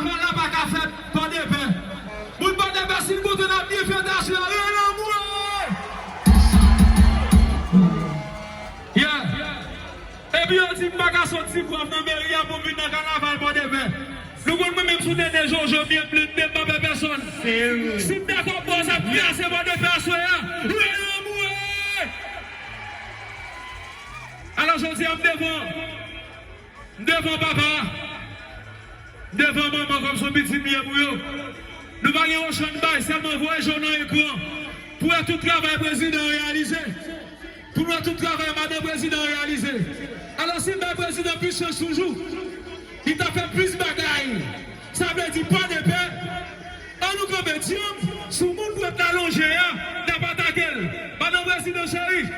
carnaval là pas qu'à faire pas de paix. Moun pas de paix si nous comptons dans bien faire d'acheter l'amour. Yeah. Et puis on dit pas qu'à sortir pour venir mairie pour venir dans carnaval pas de paix. Nous connaissons même sous des jours je viens plus de pas personne. Si d'accord pour ça c'est pas de personne. L'amour. Alors je dis devant papa, devant maman comme son petit mieux pour eux. Nous pas un champ de bail, seulement voir journal écran. Pour tout travail président réalisé. Pour tout travail madame président réalisé. Alors si le président puisse changer toujours, il t'a fait plus de bagailles. Ça veut dire pas de paix. On nous compétition, sous le monde pour être allongé, n'a pas ta gueule. Madame président chérie,